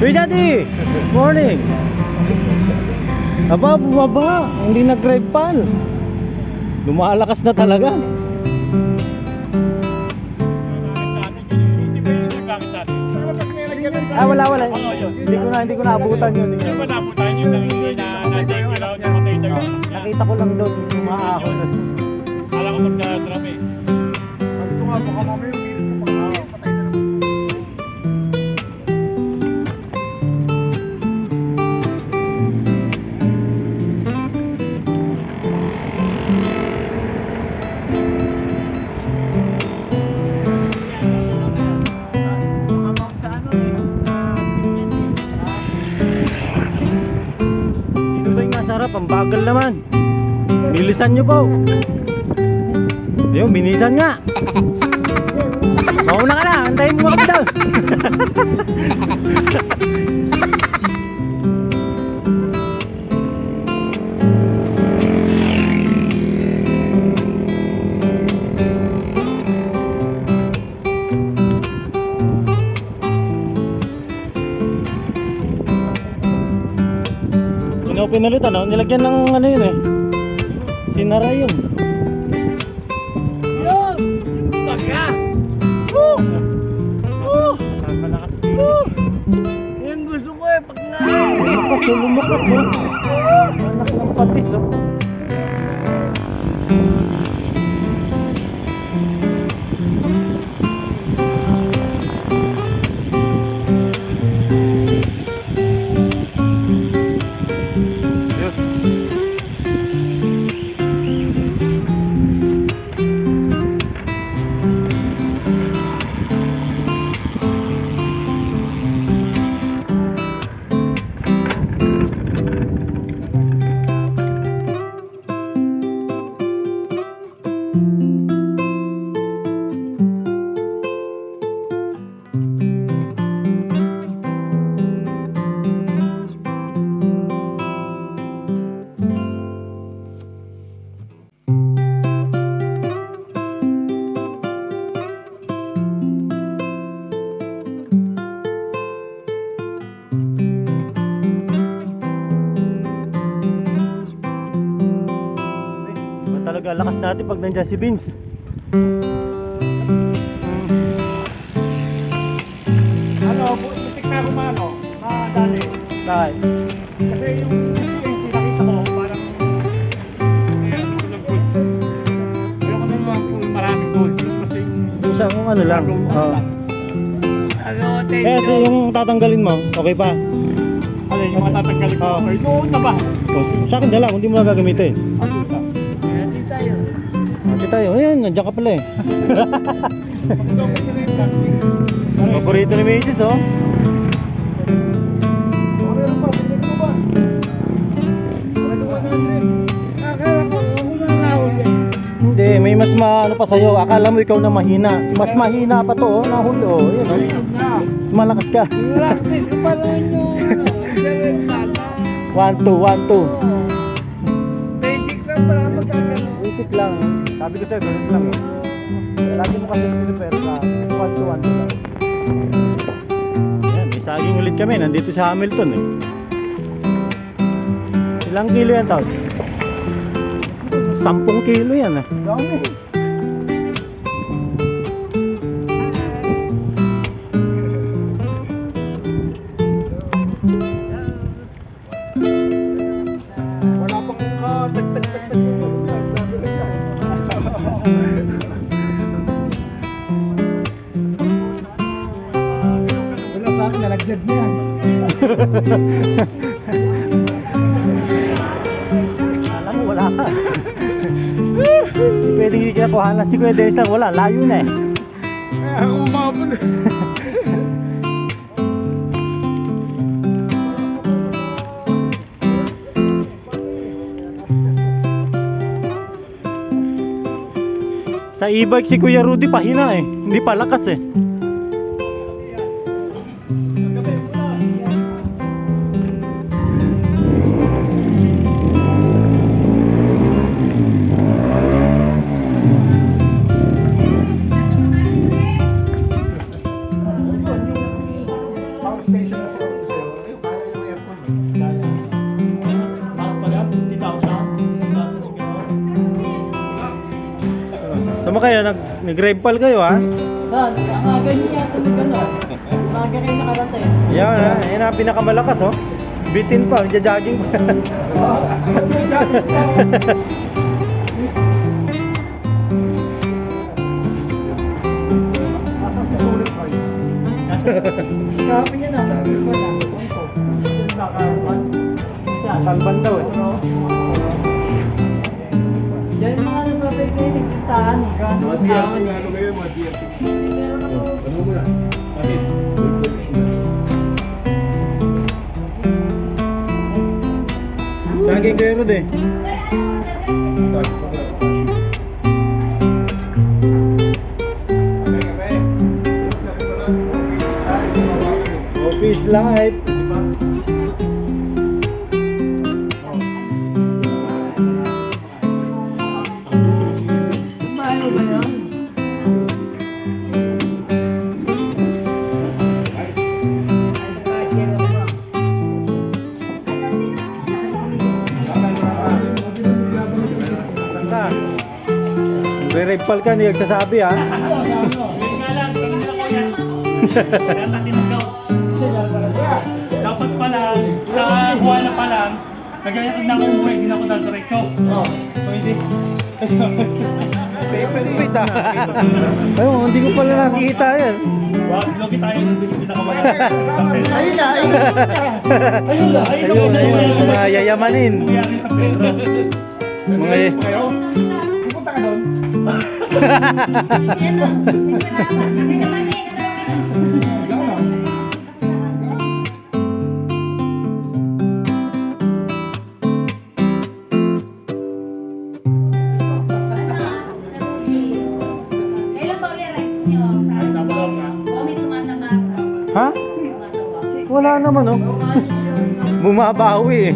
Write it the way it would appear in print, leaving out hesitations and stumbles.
Hey Daddy! Morning! Aba, bumaba. Hindi nag-drive pan. Lumalakas na talaga. Ah, wala. Hindi ko na abutan yun. Nakita ko lang doon yung mga ahon. Kala ko magdadram eh. Ito nga, baka mamaya yung patay na naman. Sino ba yung masarap? Ang bagal naman. Bilisan nyo po. Ayun, binisan nga. Mauna ka na, antayin mo kapital. Pinalit ano, nilagyan ng ano yun eh. Sinara yun. Yun! Taga! Woo! Woo! Woo! Yan gusto ko eh, pag nga! Lumakas oh. Anak ng patis oh. Talaga lakas natin pag nandiyan si Vince. Ano, butik na kumano, dali. Dahil Kasi yung nakita ko, parang tulog-good. Pero kung naman kung maraming gold, kasi isa kung ano lang. Ano, Kasi yung tatanggalin mo, okay pa. ano yung matatanggalin ko? Ay, doon na ba? O, sa akin dala, hindi mo na gagamitin. Ano sa? Hindi tayo. Kasi tayo, ayan, nandiyan ka pala eh. Paborito ni Mages oh. Hindi, may mas ano pa sa'yo. Akala mo ikaw na mahina. Mas mahina pa to oh, nahuli oh. Ayan oh. Mas malakas ka. 1, 2, 1, 2. Basic lang. Sabi ko sa'yo, ganun lang eh. Lagi mo kasi prepare ka. 1, 2, 1 lang. Ayan, may saging ulit kami. Nandito sa Hamilton eh. Ilang kilo yan tao? 10 kilo yan eh. Dami. Wala pang tag-tag-tag-tag. Wala sa akin, nalagyan niya. Alam mo, wala ka. Hindi pwedeng hindi kinakuhanan si Kuya Dennis lang. Wala, layo na eh. Ako umabon. Sa e-bike si Kuya Rudy pahina eh. Hindi pa lakas eh. Power station na siguro sa'yo. Tama kayo, nag-grave pal kayo ha? Saan? Ang aga niya yata sa gano'n. Umaga kayo nakarating. Yan ha, yan ang pinakamalakas oh. Bitin pa, jogging pa. Asa si Sulit pa yun? Sabi niya na, wala. Salban daw eh. Diyan mga nababay kayo nagsisahan. Mga DRT nga ano ngayon, mga DRT. Ano mo na? Bakit? Saging kayo Rod eh. Office life. Mahalo ba yan? Kanta. Nagre-rave pal ka, hindi nagsasabi ha. Dapat pala, sa buwan pa lang, nagayakad na ako umuwi, hindi na ako dadiretso. So hindi. Wait ha. Ayun, hindi ko pala nakikita yan. Wag, logi tayo ng pinakamalaki. Ayun na, ayun na. Ayun na, Ayun, ayun, mga yayamanin. Nangyari sa Pedro. Mga Pupunta ka doon? Kailan ba ulit rights nyo? Ay, nabalong na. O may tumatama? Ha? Tumatawa. Wala naman oh. Bumabawi eh.